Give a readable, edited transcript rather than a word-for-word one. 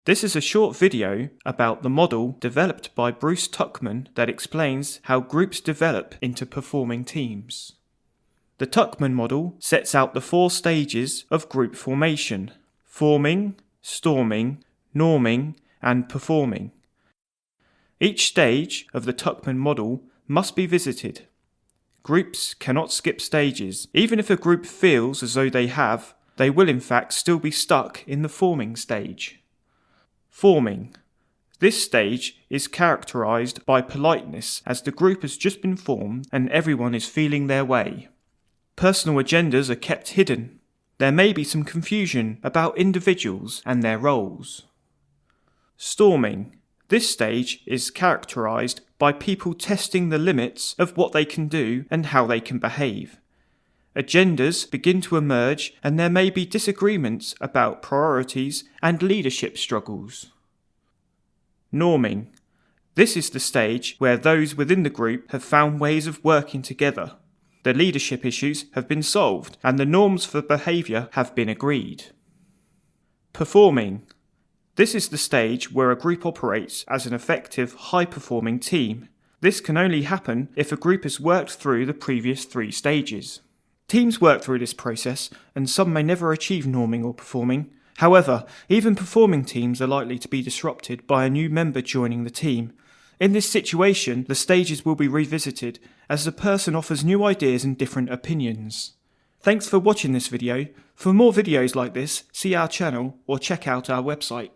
This is a short video about the model developed by Bruce Tuckman that explains how groups develop into performing teams. The Tuckman model sets out the 4 stages of group formation: forming, storming, norming, and performing. Each stage of the Tuckman model must be visited. Groups cannot skip stages. Even if a group feels as though they have, they will in fact still be stuck in the forming stage. Forming. This stage is characterized by politeness, as the group has just been formed and everyone is feeling their way. Personal agendas are kept hidden. There may be some confusion about individuals and their roles. Storming. This stage is characterized by people testing the limits of what they can do and how they can behave. Agendas begin to emerge and there may be disagreements about priorities and leadership struggles. Norming. This is the stage where those within the group have found ways of working together. The leadership issues have been solved and the norms for behaviour have been agreed. Performing. This is the stage where a group operates as an effective, high-performing team. This can only happen if a group has worked through the previous 3 stages. Teams work through this process, and some may never achieve norming or performing. However, even performing teams are likely to be disrupted by a new member joining the team. In this situation, the stages will be revisited as the person offers new ideas and different opinions. Thanks for watching this video. For more videos like this, see our channel or check out our website.